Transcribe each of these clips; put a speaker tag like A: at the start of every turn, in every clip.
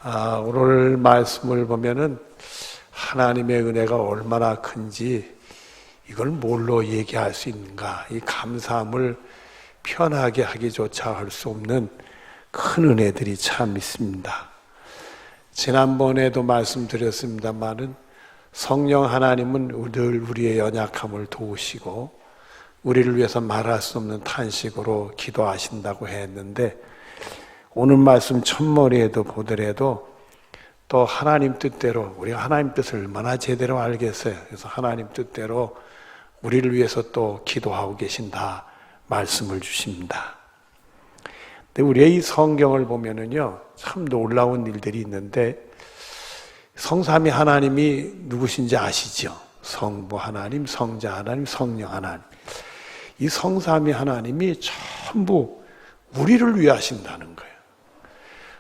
A: 오늘 말씀을 보면은 하나님의 은혜가 얼마나 큰지 이걸 뭘로 얘기할 수 있는가? 이 감사함을 편하게 하기조차 할 수 없는 큰 은혜들이 참 있습니다. 지난번에도 말씀드렸습니다마는 성령 하나님은 늘 우리의 연약함을 도우시고 우리를 위해서 말할 수 없는 탄식으로 기도하신다고 했는데, 오늘 말씀 첫머리에도 보더라도 또 하나님 뜻대로, 우리가 하나님 뜻을 얼마나 제대로 알겠어요. 그래서 하나님 뜻대로 우리를 위해서 또 기도하고 계신다 말씀을 주십니다. 근데 우리의 이 성경을 보면은요, 참 놀라운 일들이 있는데, 성삼위 하나님이 누구신지 아시죠? 성부 하나님, 성자 하나님, 성령 하나님. 이 성삼위 하나님이 전부 우리를 위하신다는 거예요.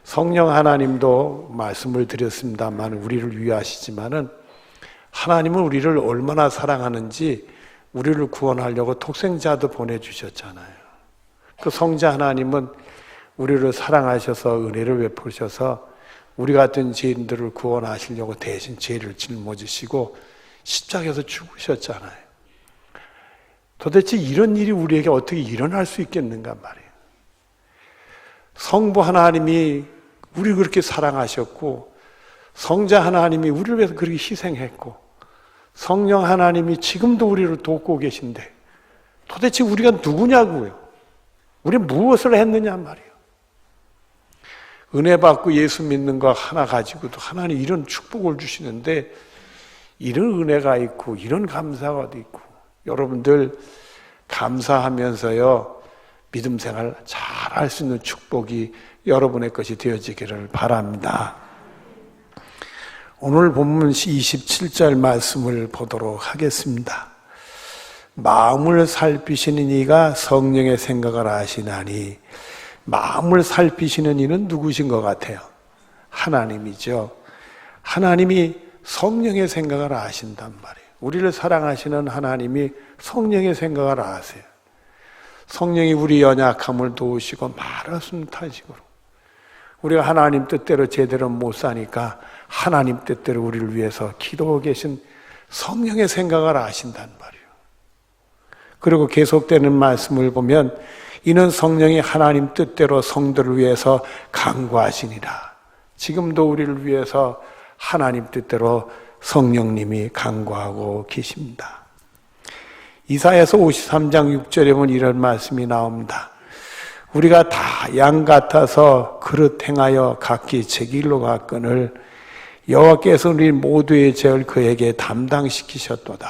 A: 성령 하나님도 말씀을 드렸습니다만 우리를 위하시지만은, 하나님은 우리를 얼마나 사랑하는지 우리를 구원하려고 독생자도 보내주셨잖아요. 그 성자 하나님은 우리를 사랑하셔서 은혜를 베푸셔서 우리 같은 죄인들을 구원하시려고 대신 죄를 짊어지시고 십자가에서 죽으셨잖아요. 도대체 이런 일이 우리에게 어떻게 일어날 수 있겠는가 말이에요. 성부 하나님이 우리를 그렇게 사랑하셨고, 성자 하나님이 우리를 위해서 그렇게 희생했고, 성령 하나님이 지금도 우리를 돕고 계신데 도대체 우리가 누구냐고요? 우리 무엇을 했느냐 말이에요. 은혜 받고 예수 믿는 거 하나 가지고도 하나님 이런 축복을 주시는데, 이런 은혜가 있고 이런 감사가 있고, 여러분들 감사하면서요 믿음 생활 잘 할 수 있는 축복이 여러분의 것이 되어지기를 바랍니다. 오늘 본문 27절 말씀을 보도록 하겠습니다. 마음을 살피시는 이가 성령의 생각을 아시나니. 마음을 살피시는 이는 누구신 것 같아요? 하나님이죠. 하나님이 성령의 생각을 아신단 말이에요. 우리를 사랑하시는 하나님이 성령의 생각을 아세요. 성령이 우리 연약함을 도우시고 말할 수 없는 탄식으로, 우리가 하나님 뜻대로 제대로 못 사니까 하나님 뜻대로 우리를 위해서 기도하고 계신 성령의 생각을 아신단 말이에요. 그리고 계속되는 말씀을 보면, 이는 성령이 하나님 뜻대로 성도를 위해서 간구하시니라. 지금도 우리를 위해서 하나님 뜻대로 성령님이 간구하고 계십니다. 이사야서 53장 6절에 보면 이런 말씀이 나옵니다. 우리가 다 양 같아서 그릇 행하여 각기 제 길로 갔거늘 여호와께서 우리 모두의 죄를 그에게 담당시키셨도다.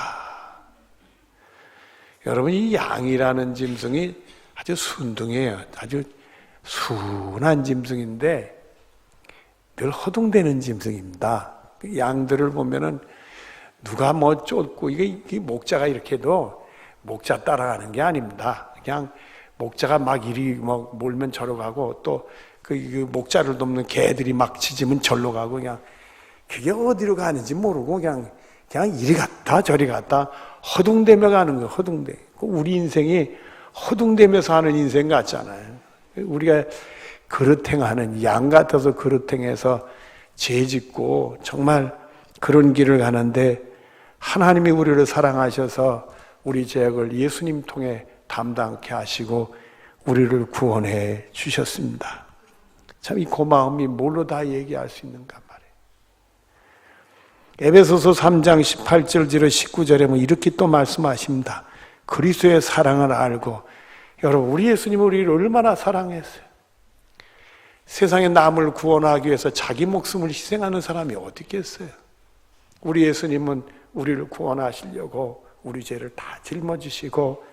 A: 여러분, 이 양이라는 짐승이 아주 순둥해요. 아주 순한 짐승인데 늘 허둥대는 짐승입니다. 양들을 보면은 누가 뭐 쫓고, 이게 목자가 이렇게 해도 목자 따라가는 게 아닙니다. 그냥 목자가 막 이리 뭐 몰면 저로 가고, 또 그 목자를 돕는 개들이 막 짖으면 절로 가고, 그냥 그게 어디로 가는지 모르고 그냥 이리 갔다 저리 갔다 허둥대며 가는 거예요. 허둥대. 우리 인생이 허둥대면서 하는 인생 같잖아요. 우리가 그릇행하는 양 같아서 그릇행해서 죄 짓고 정말 그런 길을 가는데, 하나님이 우리를 사랑하셔서 우리 죄악을 예수님 통해 담당케 하시고 우리를 구원해 주셨습니다. 참 이 고마움이 뭘로 다 얘기할 수 있는가 말이에요. 에베소서 3장 18절 19절에 보면 이렇게 또 말씀하십니다. 그리스도의 사랑을 알고. 여러분, 우리 예수님은 우리를 얼마나 사랑했어요. 세상의 남을 구원하기 위해서 자기 목숨을 희생하는 사람이 어디 있겠어요. 우리 예수님은 우리를 구원하시려고 우리 죄를 다 짊어지시고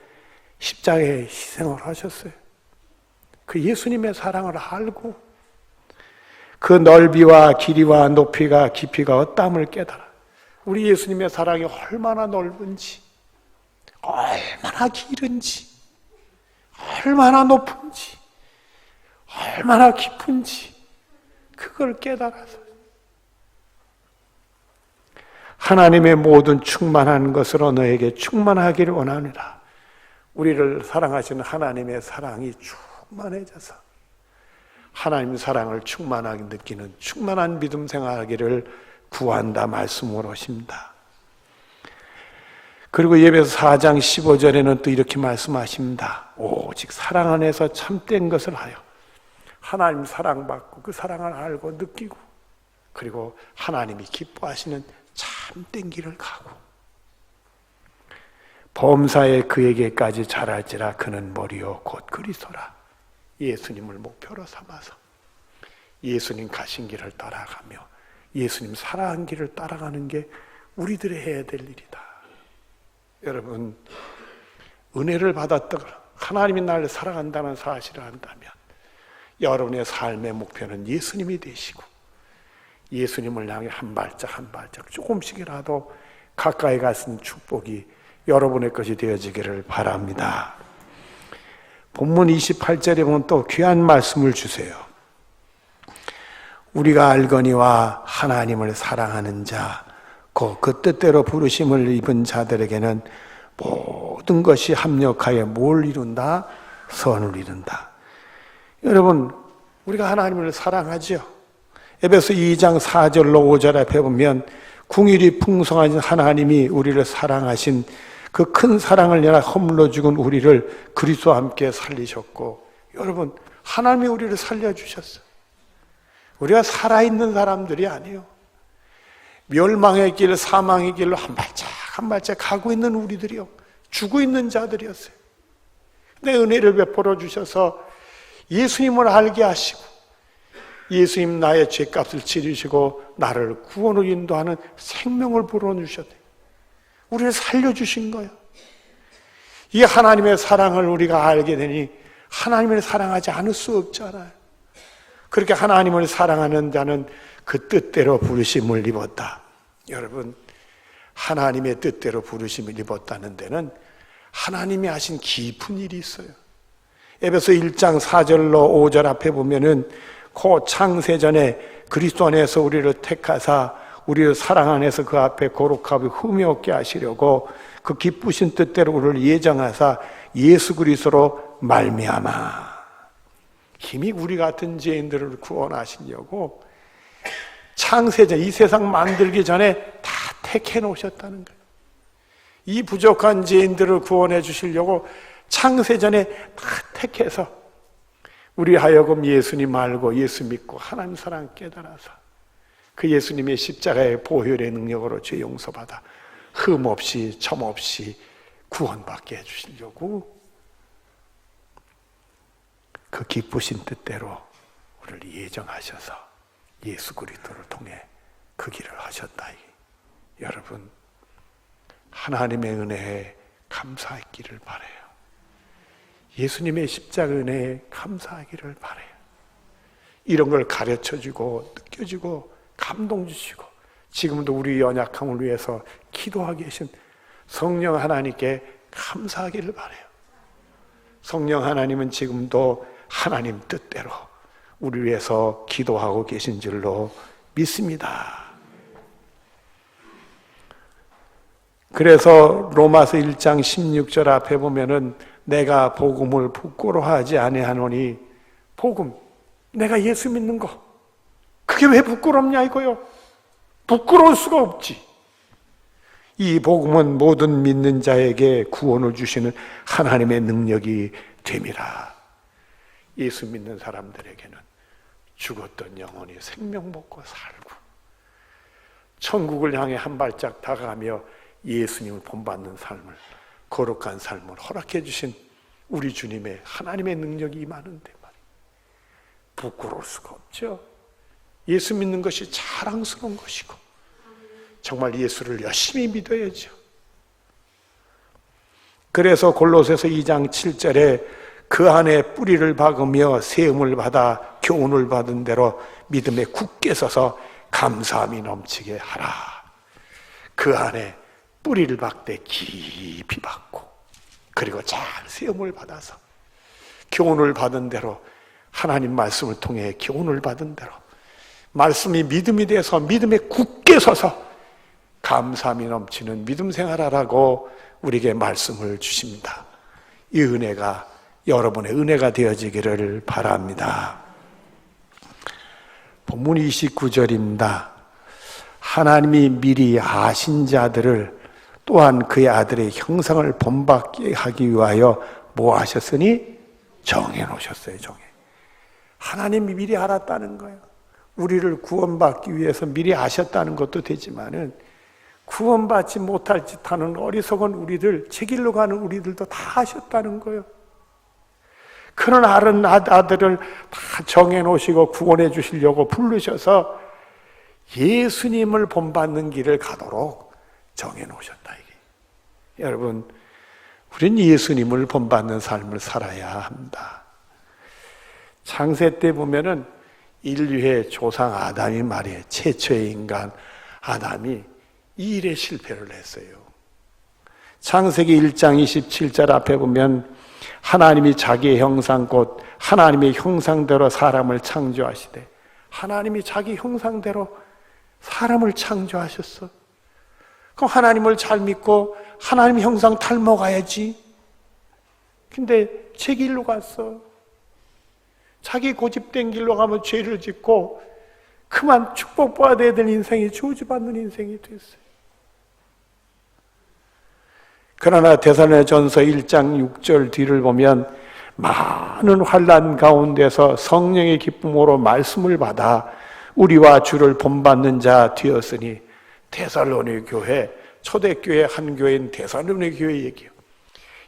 A: 십자가에 희생을 하셨어요. 그 예수님의 사랑을 알고 그 넓이와 길이와 높이가 깊이가 어떠함을 깨달아. 우리 예수님의 사랑이 얼마나 넓은지, 얼마나 길은지, 얼마나 높은지, 얼마나 깊은지 그걸 깨달아서 하나님의 모든 충만한 것으로 너에게 충만하기를 원하노라. 우리를 사랑하시는 하나님의 사랑이 충만해져서 하나님 사랑을 충만하게 느끼는 충만한 믿음 생활하기를 구한다 말씀으로 하십니다. 그리고 예배서 4장 15절에는 또 이렇게 말씀하십니다. 오직 사랑 안에서 참된 것을 하여 하나님 사랑받고 그 사랑을 알고 느끼고 그리고 하나님이 기뻐하시는 참된 길을 가고 범사에 그에게까지 자랄지라 그는 머리요 곧 그리스도라. 예수님을 목표로 삼아서 예수님 가신 길을 따라가며 예수님 살아간 길을 따라가는 게 우리들의 해야 될 일이다. 여러분, 은혜를 받았다가 하나님이 나를 사랑한다는 사실을 안다면 여러분의 삶의 목표는 예수님이 되시고 예수님을 향해 한 발짝 한 발짝 조금씩이라도 가까이 가신 축복이 여러분의 것이 되어지기를 바랍니다. 본문 28절에 보면 또 귀한 말씀을 주세요. 우리가 알거니와 하나님을 사랑하는 자, 그 뜻대로 부르심을 입은 자들에게는 모든 것이 합력하여 뭘 이룬다? 선을 이룬다. 여러분, 우리가 하나님을 사랑하죠. 에베소 2장 4절로 5절 앞에 보면 궁일이 풍성하신 하나님이 우리를 사랑하신 그 큰 사랑을 연하 허물로 죽은 우리를 그리스도와 함께 살리셨고, 여러분, 하나님이 우리를 살려주셨어요. 우리가 살아있는 사람들이 아니에요. 멸망의 길, 사망의 길로 한 발짝 한 발짝 가고 있는 우리들이요, 죽어 있는 자들이었어요. 근데 은혜를 베풀어 주셔서 예수님을 알게 하시고 예수님 나의 죄값을 치르시고 나를 구원으로 인도하는 생명을 불어주셨대요. 우리를 살려주신 거예요. 이 하나님의 사랑을 우리가 알게 되니 하나님을 사랑하지 않을 수 없잖아요. 그렇게 하나님을 사랑하는 자는 그 뜻대로 부르심을 입었다. 여러분, 하나님의 뜻대로 부르심을 입었다는 데는 하나님이 하신 깊은 일이 있어요. 에베소 1장 4절로 5절 앞에 보면은 그 창세전에 그리스도 안에서 우리를 택하사 우리를 사랑 안에서 그 앞에 거룩하고 흠이 없게 하시려고 그 기쁘신 뜻대로 우리를 예정하사 예수 그리스도로 말미암아 힘이 우리 같은 죄인들을 구원하시려고 창세전, 이 세상 만들기 전에 다 택해 놓으셨다는 거예요. 이 부족한 죄인들을 구원해 주시려고 창세전에 다 택해서 우리 하여금 예수님 알고 예수 믿고 하나님 사랑 깨달아서 그 예수님의 십자가의 보혈의 능력으로 죄 용서받아 흠 없이 점 없이 구원받게 해주시려고 그 기쁘신 뜻대로 우리를 예정하셔서 예수 그리스도를 통해 그 길을 하셨다. 여러분, 하나님의 은혜에 감사하기를 바라요. 예수님의 십자가 은혜에 감사하기를 바라요. 이런 걸 가르쳐주고 느껴주고 감동 주시고 지금도 우리 연약함을 위해서 기도하고 계신 성령 하나님께 감사하기를 바라요. 성령 하나님은 지금도 하나님 뜻대로 우리 위해서 기도하고 계신 줄로 믿습니다. 그래서 로마서 1장 16절 앞에 보면은 내가 복음을 부끄러워하지 아니하노니, 복음, 내가 예수 믿는 거 그게 왜 부끄럽냐 이거요. 부끄러울 수가 없지. 이 복음은 모든 믿는 자에게 구원을 주시는 하나님의 능력이 됨이라. 예수 믿는 사람들에게는 죽었던 영혼이 생명 먹고 살고 천국을 향해 한 발짝 다가가며 예수님을 본받는 삶을, 거룩한 삶을 허락해 주신 우리 주님의 하나님의 능력이 임하는데 말이에요. 부끄러울 수가 없죠. 예수 믿는 것이 자랑스러운 것이고 정말 예수를 열심히 믿어야죠. 그래서 골로새서 2장 7절에 그 안에 뿌리를 박으며 세움을 받아 교훈을 받은 대로 믿음에 굳게 서서 감사함이 넘치게 하라. 그 안에 뿌리를 박되 깊이 박고 그리고 잘 세움을 받아서 교훈을 받은 대로 하나님 말씀을 통해 교훈을 받은 대로 말씀이 믿음이 돼서 믿음에 굳게 서서 감사함이 넘치는 믿음 생활하라고 우리에게 말씀을 주십니다. 이 은혜가 여러분의 은혜가 되어지기를 바랍니다. 본문 29절입니다. 하나님이 미리 아신 자들을 또한 그의 아들의 형상을 본받게 하기 위하여 뭐 하셨으니? 정해 놓으셨어요. 하나님이 미리 알았다는 거예요. 우리를 구원받기 위해서 미리 아셨다는 것도 되지만은 구원받지 못할 짓 하는 어리석은 우리들, 제 길로 가는 우리들도 다 아셨다는 거예요. 그런 아들을 다 정해 놓으시고 구원해 주시려고 부르셔서 예수님을 본받는 길을 가도록 정해 놓으셨다. 이게. 여러분, 우린 예수님을 본받는 삶을 살아야 합니다. 창세 때 보면은 인류의 조상 아담이 말이에요. 최초의 인간 아담이 이 일에 실패를 했어요. 창세기 1장 27절 앞에 보면 하나님이 자기의 형상 곧 하나님의 형상대로 사람을 창조하시되, 하나님이 자기 형상대로 사람을 창조하셨어. 그럼 하나님을 잘 믿고 하나님 형상 닮아가야지. 근데 제 길로 갔어. 자기 고집된 길로 가면 죄를 짓고 그만 축복받아야 될 인생이 저주받는 인생이 됐어요. 그러나 데살로니가전서 1장 6절 뒤를 보면 많은 환난 가운데서 성령의 기쁨으로 말씀을 받아 우리와 주를 본받는 자 되었으니, 데살로니 교회, 초대교회 한 교회인 데살로니 교회 얘기예요.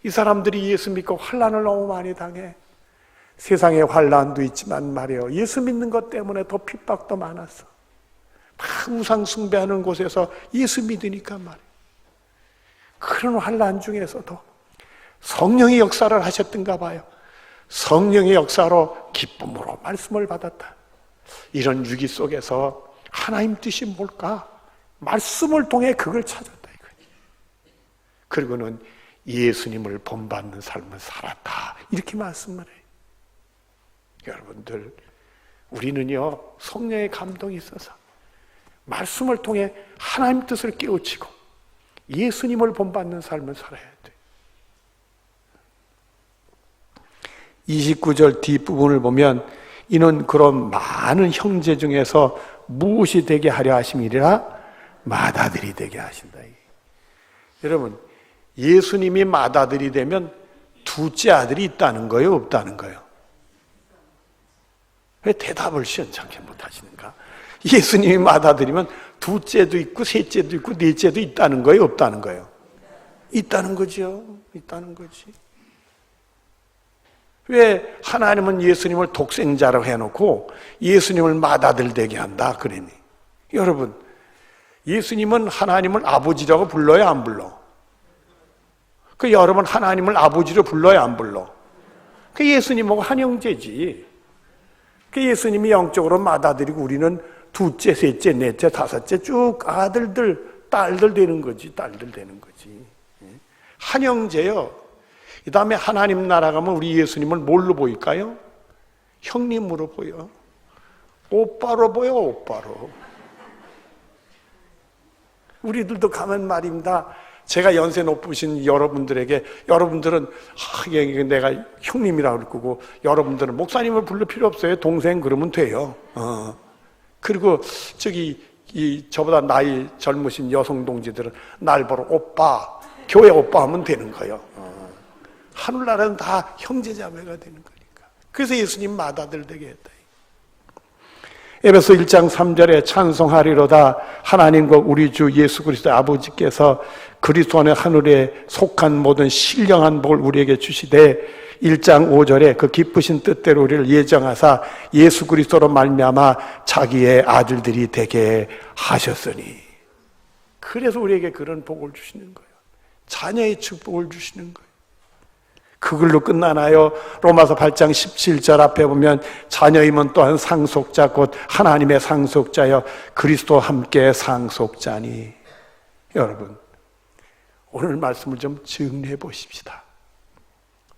A: 이 사람들이 예수 믿고 환난을 너무 많이 당해. 세상에 환난도 있지만 말이에요, 예수 믿는 것 때문에 더 핍박도 많았어. 막 우상 숭배하는 곳에서 예수 믿으니까 말이에요. 그런 환난 중에서도 성령의 역사를 하셨던가 봐요. 성령의 역사로 기쁨으로 말씀을 받았다. 이런 위기 속에서 하나님 뜻이 뭘까? 말씀을 통해 그걸 찾았다 이거예요. 그리고는 예수님을 본받는 삶을 살았다, 이렇게 말씀을 해요. 여러분들, 우리는요 성령의 감동이 있어서 말씀을 통해 하나님 뜻을 깨우치고 예수님을 본받는 삶을 살아야 돼요. 29절 뒷부분을 보면 이는 그런 많은 형제 중에서 무엇이 되게 하려 하심이라? 맏아들이 되게 하신다. 여러분, 예수님이 맏아들이 되면 둘째 아들이 있다는 거예요, 없다는 거예요? 왜 대답을 시원찮게 못하시는가? 예수님이 맏아들이면 둘째도 있고 셋째도 있고 넷째도 있다는 거예요, 없다는 거예요? 있다는 거죠. 있다는 거지. 왜 하나님은 예수님을 독생자로 해놓고 예수님을 맏아들 되게 한다 그러니? 여러분, 예수님은 하나님을 아버지라고 불러요, 안 불러? 그 여러분 하나님을 아버지로 불러요, 안 불러? 그 예수님하고 한 형제지. 그 예수님이 영적으로 맏아들이고 우리는 둘째, 셋째, 넷째, 다섯째 쭉 아들들, 딸들 되는 거지. 딸들 되는 거지. 한 형제요. 그 다음에 하나님 나라 가면 우리 예수님을 뭘로 보일까요? 형님으로 보여. 오빠로 보여, 오빠로. 우리들도 가면 말입니다. 제가 연세 높으신 여러분들에게, 여러분들은 내가 형님이라고 그럴 거고, 여러분들은 목사님을 부를 필요 없어요. 동생 그러면 돼요. 그리고 저보다 나이 젊으신 여성 동지들은 날 보러 오빠, 교회 오빠 하면 되는 거예요. 하늘나라는 다 형제자매가 되는 거니까. 그래서 예수님 맏아들 되게 했다. 에베소 1장 3절에 찬송하리로다 하나님과 우리 주 예수 그리스도 아버지께서 그리스도 안에 하늘에 속한 모든 신령한 복을 우리에게 주시되, 1장 5절에 그 기쁘신 뜻대로 우리를 예정하사 예수 그리스도로 말미암아 자기의 아들들이 되게 하셨으니. 그래서 우리에게 그런 복을 주시는 거예요. 자녀의 축복을 주시는 거예요. 그걸로 끝나나요? 로마서 8장 17절 앞에 보면 자녀임은 또한 상속자 곧 하나님의 상속자여 그리스도와 함께 상속자니. 여러분, 오늘 말씀을 좀 정리해 보십시다.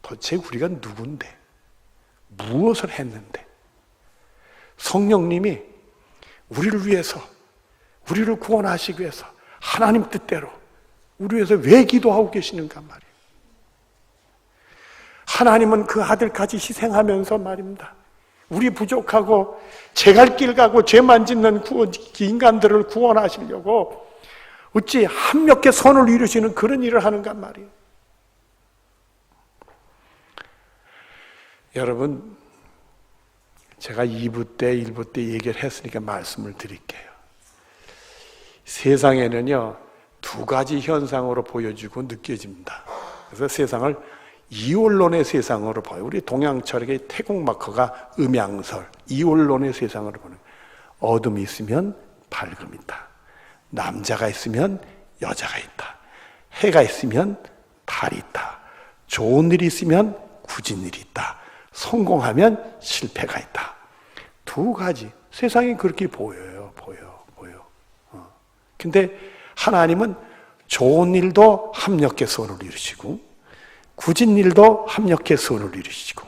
A: 도대체 우리가 누군데? 무엇을 했는데? 성령님이 우리를 위해서, 우리를 구원하시기 위해서 하나님 뜻대로 우리 위해서 왜 기도하고 계시는가 말이에요. 하나님은 그 아들까지 희생하면서 말입니다. 우리 부족하고 죄갈 길 가고 죄만 짓는 인간들을 구원하시려고 어찌 합력해 선을 이루시는 그런 일을 하는가 말이에요. 여러분, 제가 2부 때 1부 때 얘기를 했으니까 말씀을 드릴게요. 세상에는요, 두 가지 현상으로 보여지고 느껴집니다. 그래서 세상을 이원론의 세상으로 봐요. 우리 동양철학의 태국마커가 음양설, 이원론의 세상으로 보는 거예요. 어둠이 있으면 밝음이 있다. 남자가 있으면 여자가 있다. 해가 있으면 달이 있다. 좋은 일이 있으면 굳은 일이 있다. 성공하면 실패가 있다. 두 가지. 세상이 그렇게 보여요. 근데 하나님은 좋은 일도 합력해 선을 이루시고 굳은 일도 합력해 선을 이루시고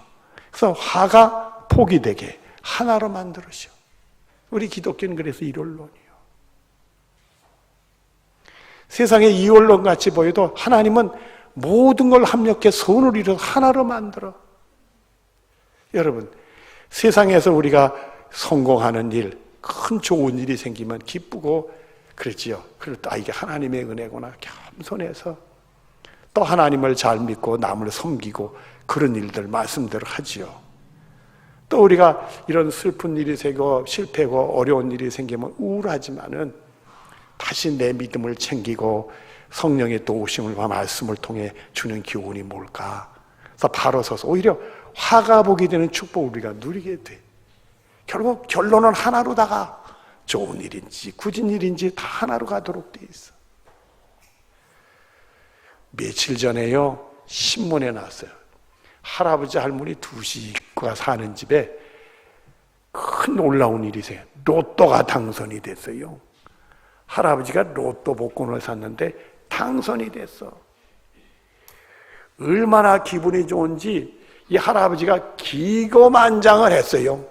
A: 그래서 화가 폭이 되게 하나로 만들으셔. 우리 기독교는 그래서 일원론이에요. 세상에 이원론 같이 보여도 하나님은 모든 걸 합력해 선을 이루어 하나로 만들어. 여러분, 세상에서 우리가 성공하는 일, 큰 좋은 일이 생기면 기쁘고 그렇지요. 그럴 때 이게 하나님의 은혜구나 겸손해서 또 하나님을 잘 믿고 남을 섬기고 그런 일들 말씀대로 하지요. 또 우리가 이런 슬픈 일이 생기고 실패고 어려운 일이 생기면 우울하지만은 다시 내 믿음을 챙기고 성령의 도우심과 말씀을 통해 주는 기운이 뭘까? 그래서 바로 서서 오히려 화가 보게 되는 축복을 우리가 누리게 돼. 결국 결론은 하나로다가 좋은 일인지 굳은 일인지 다 하나로 가도록 돼 있어. 며칠 전에요, 신문에 나왔어요. 할아버지 할머니 두식과 사는 집에 큰 놀라운 일이 생겨요. 로또가 당선이 됐어요. 할아버지가 로또 복권을 샀는데 당선이 됐어. 얼마나 기분이 좋은지 이 할아버지가 기고만장을 했어요.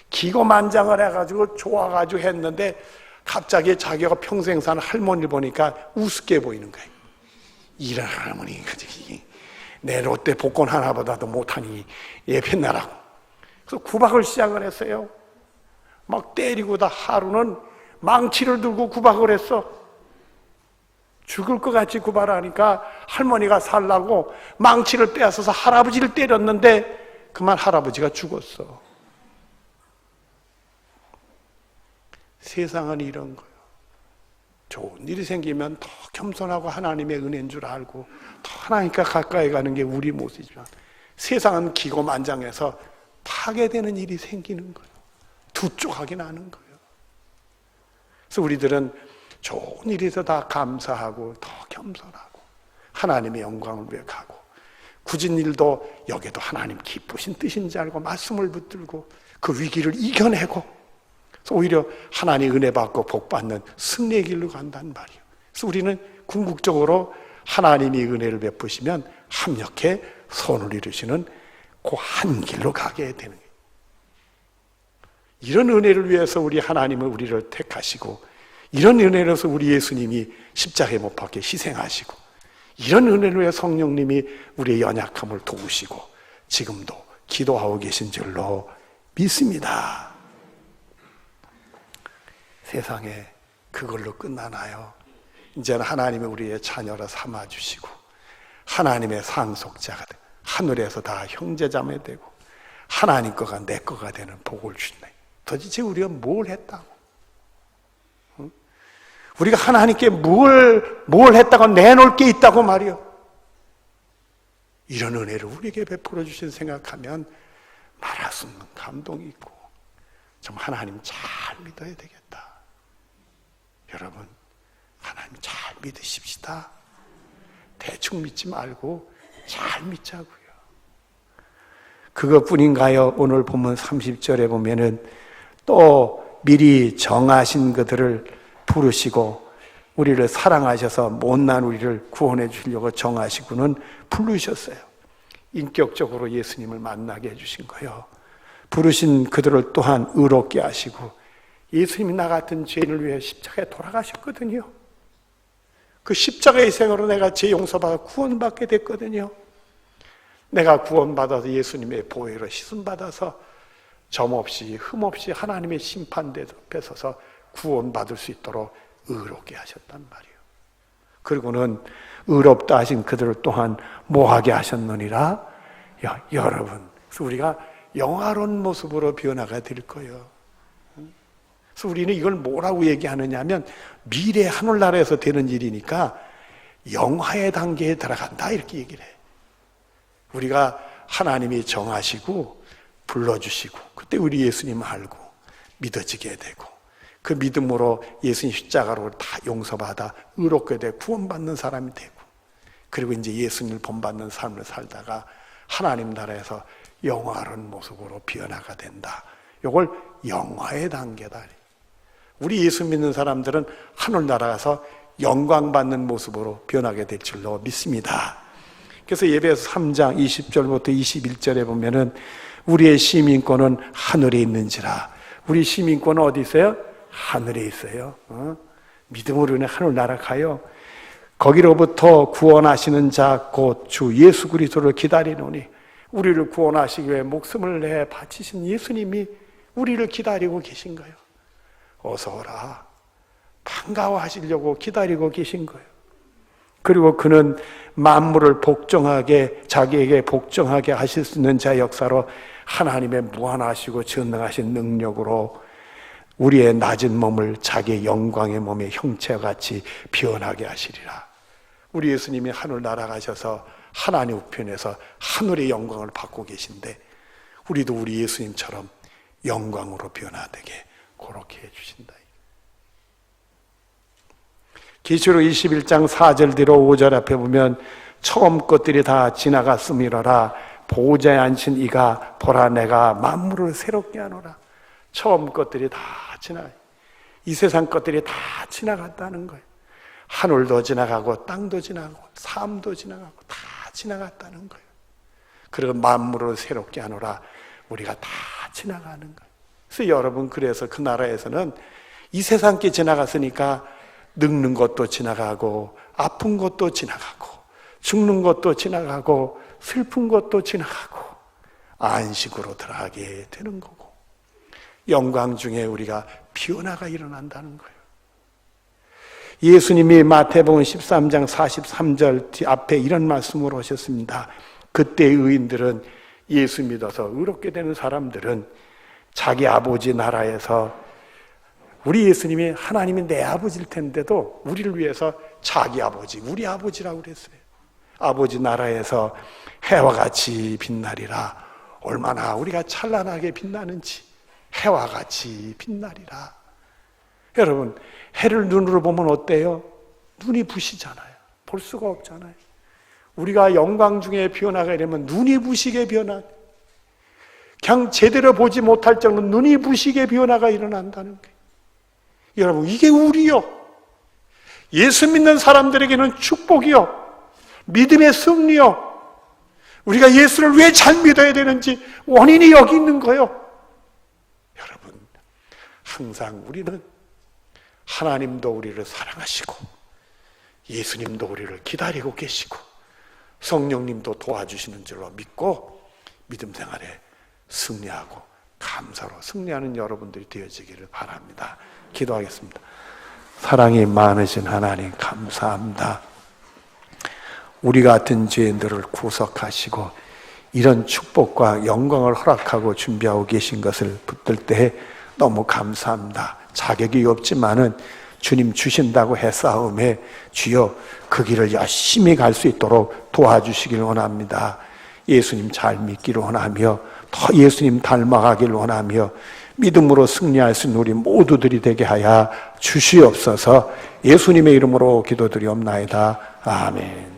A: 기고만장을 해가지고 좋아가지고 했는데 갑자기 자기가 평생 산 할머니를 보니까 우습게 보이는 거예요. 이런 할머니가 내 롯데 복권 하나보다도 못하니 얘 뱃나라고. 그래서 구박을 시작을 했어요. 막 때리고 다 하루는 망치를 들고 구박을 했어. 죽을 것 같이 구박을 하니까 할머니가 살라고 망치를 빼앗아서 할아버지를 때렸는데 그만 할아버지가 죽었어. 세상은 이런 거예요. 좋은 일이 생기면 더 겸손하고 하나님의 은혜인 줄 알고 더 하나님과 가까이 가는 게 우리 모습이지만 세상은 기고만장해서 파괴되는 일이 생기는 거예요. 두 쪽하게 나는 거예요. 그래서 우리들은 좋은 일에서 다 감사하고 더 겸손하고 하나님의 영광을 외하고 굳은 일도 여기도 하나님 기쁘신 뜻인지 알고 말씀을 붙들고 그 위기를 이겨내고 그래서 오히려 하나님 은혜 받고 복 받는 승리의 길로 간단 말이에요. 그래서 우리는 궁극적으로 하나님이 은혜를 베푸시면 합력해 선을 이루시는 그 한 길로 가게 되는 거예요. 이런 은혜를 위해서 우리 하나님은 우리를 택하시고 이런 은혜로서 우리 예수님이 십자가에 못 박혀 희생하시고 이런 은혜를 위해 성령님이 우리의 연약함을 도우시고 지금도 기도하고 계신 줄로 믿습니다. 세상에 그걸로 끝나나요? 이제는 하나님이 우리의 자녀라 삼아주시고 하나님의 상속자가 되고 하늘에서 다 형제자매 되고 하나님 거가 내 거가 되는 복을 주시네. 도대체 우리가 뭘 했다고? 응? 우리가 하나님께 뭘 했다고 내놓을 게 있다고 말이요. 이런 은혜를 우리에게 베풀어 주신 생각하면 말할 수 없는 감동이 있고 좀 하나님 잘 믿어야 되겠다. 여러분, 하나님 잘 믿으십시다. 대충 믿지 말고 잘 믿자고요. 그것뿐인가요? 오늘 본문 30절에 보면은 또 미리 정하신 그들을 부르시고 우리를 사랑하셔서 못난 우리를 구원해 주려고 정하시고는 부르셨어요. 인격적으로 예수님을 만나게 해주신 거예요. 부르신 그들을 또한 의롭게 하시고 예수님이 나 같은 죄인을 위해 십자가에 돌아가셨거든요. 그 십자가의 생으로 내가 죄 용서받아 구원받게 됐거든요. 내가 구원받아서 예수님의 보혈로 씻음받아서 점없이 흠없이 하나님의 심판대 앞에 서서 구원받을 수 있도록 의롭게 하셨단 말이에요. 그리고는 의롭다 하신 그들을 또한 뭐하게 하셨느니라? 여러분, 그래서 우리가 영화로운 모습으로 변화가 될 거예요. 그래서 우리는 이걸 뭐라고 얘기하느냐 하면 미래 하늘나라에서 되는 일이니까 영화의 단계에 들어간다 이렇게 얘기를 해요. 우리가 하나님이 정하시고 불러주시고 그때 우리 예수님 알고 믿어지게 되고 그 믿음으로 예수님 십자가로 다 용서받아 의롭게 돼 구원받는 사람이 되고 그리고 이제 예수님을 본받는 삶을 살다가 하나님 나라에서 영화로운 모습으로 변화가 된다. 이걸 영화의 단계다. 우리 예수 믿는 사람들은 하늘 나라가서 영광받는 모습으로 변하게 될 줄로 믿습니다. 그래서 예배에서 3장 20절부터 21절에 보면은 우리의 시민권은 하늘에 있는지라. 우리 시민권은 어디 있어요? 하늘에 있어요. 믿음으로는 하늘 날아가요. 거기로부터 구원하시는 자 곧 주 예수 그리스도를 기다리노니 우리를 구원하시기 위해 목숨을 내 바치신 예수님이 우리를 기다리고 계신 거예요. 어서 오라. 반가워하시려고 기다리고 계신 거예요. 그리고 그는 만물을 복종하게 자기에게 복종하게 하실 수 있는 자 역사로 하나님의 무한하시고 전능하신 능력으로 우리의 낮은 몸을 자기의 영광의 몸의 형체와 같이 변하게 하시리라. 우리 예수님이 하늘 날아가셔서 하나님 우편에서 하늘의 영광을 받고 계신데 우리도 우리 예수님처럼 영광으로 변화되게 그렇게 해주신다. 계시록 21장 4절 뒤로 5절 앞에 보면 처음 것들이 다 지나갔음이로라. 보호자에 앉힌 이가 보라 내가 만물을 새롭게 하노라. 처음 것들이 다 이 세상 것들이 다 지나갔다는 거예요. 하늘도 지나가고 땅도 지나가고 삶도 지나가고 다 지나갔다는 거예요. 그리고 만물을 새롭게 하노라. 우리가 다 지나가는 거예요. 그래서 여러분, 그래서 그 나라에서는 이 세상 게 지나갔으니까 늙는 것도 지나가고 아픈 것도 지나가고 죽는 것도 지나가고 슬픈 것도 지나가고 안식으로 들어가게 되는 거고 영광 중에 우리가 변화가 일어난다는 거예요. 예수님이 마태복음 13장 43절 뒤 앞에 이런 말씀을 하셨습니다. 그때 의인들은 예수 믿어서 의롭게 되는 사람들은 자기 아버지 나라에서 우리 예수님이 하나님이 내 아버지일 텐데도 우리를 위해서 자기 아버지, 우리 아버지라고 그랬어요. 아버지 나라에서 해와 같이 빛나리라. 얼마나 우리가 찬란하게 빛나는지 해와 같이 빛나리라. 여러분, 해를 눈으로 보면 어때요? 눈이 부시잖아요. 볼 수가 없잖아요. 우리가 영광 중에 변화가 이러면 눈이 부시게 변화, 그냥 제대로 보지 못할 정도로 눈이 부시게 변화가 일어난다는 거예요. 여러분, 이게 우리요. 예수 믿는 사람들에게는 축복이요. 믿음의 승리요. 우리가 예수를 왜 잘 믿어야 되는지 원인이 여기 있는 거예요. 여러분, 항상 우리는 하나님도 우리를 사랑하시고 예수님도 우리를 기다리고 계시고 성령님도 도와주시는 줄로 믿고 믿음 생활에 승리하고 감사로 승리하는 여러분들이 되어지기를 바랍니다. 기도하겠습니다. 사랑이 많으신 하나님 감사합니다. 우리 같은 죄인들을 구속하시고 이런 축복과 영광을 허락하고 준비하고 계신 것을 붙들 때 너무 감사합니다. 자격이 없지만은 주님 주신다고 했사오매 주여 그 길을 열심히 갈 수 있도록 도와주시길 원합니다. 예수님 잘 믿기를 원하며 더 예수님 닮아가길 원하며 믿음으로 승리할 수 있는 우리 모두들이 되게 하여 주시옵소서. 예수님의 이름으로 기도드리옵나이다. 아멘.